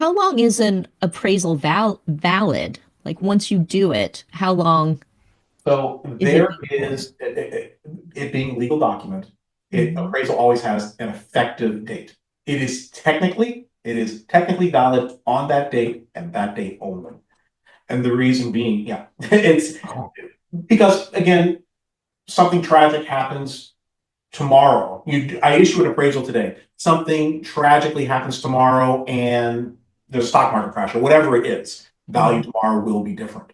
How long is an appraisal valid? Like once you do it, how long So is it there good for? is it being a legal document, Hmm. appraisal always has an effective date. It is technically valid on that date and that date only. And the reason being, yeah, it's Oh, because again, something tragic happens tomorrow. I issue an appraisal today. Something tragically happens tomorrow, and there's a stock market crash or whatever it is. Value mhm. tomorrow will be different.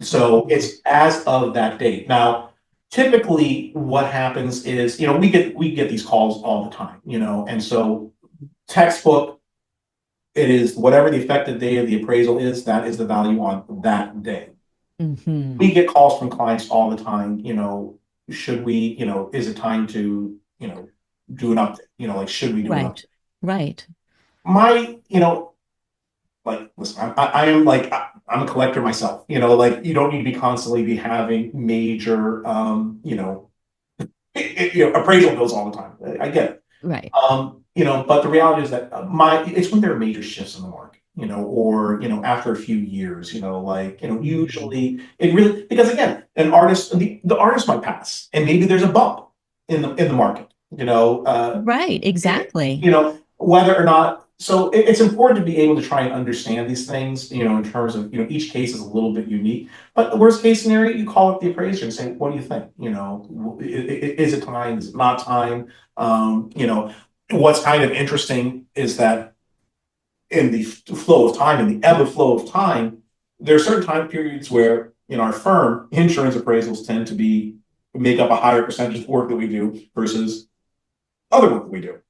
So it's as of that date. Now, typically what happens is, we get these calls all the time, and so textbook, it is whatever the effective date of the appraisal is, that is the value on that day. Hmm. We get calls from clients all the time, should we, is it time to, do an update? Like, should we do an update? Right, right. My, like, listen, I am like, I'm a collector myself, like, you don't need to be constantly be having major, appraisal bills all the time. I get it. Right. But the reality is that it's when there are major shifts in the market, or after a few years, like Mhm. usually it really because again, the artist might pass, and maybe there's a bump in the market, Right, exactly. whether or not. So it's important to be able to try and understand these things, in terms of each case is a little bit unique. But the worst case scenario, you call up the appraiser and say, "What do you think? Is it time? Is it not time?" What's kind of interesting is that in the flow of time, in the ebb and flow of time, there are certain time periods where in our firm, insurance appraisals tend to make up a higher percentage of work that we do versus other work that we do.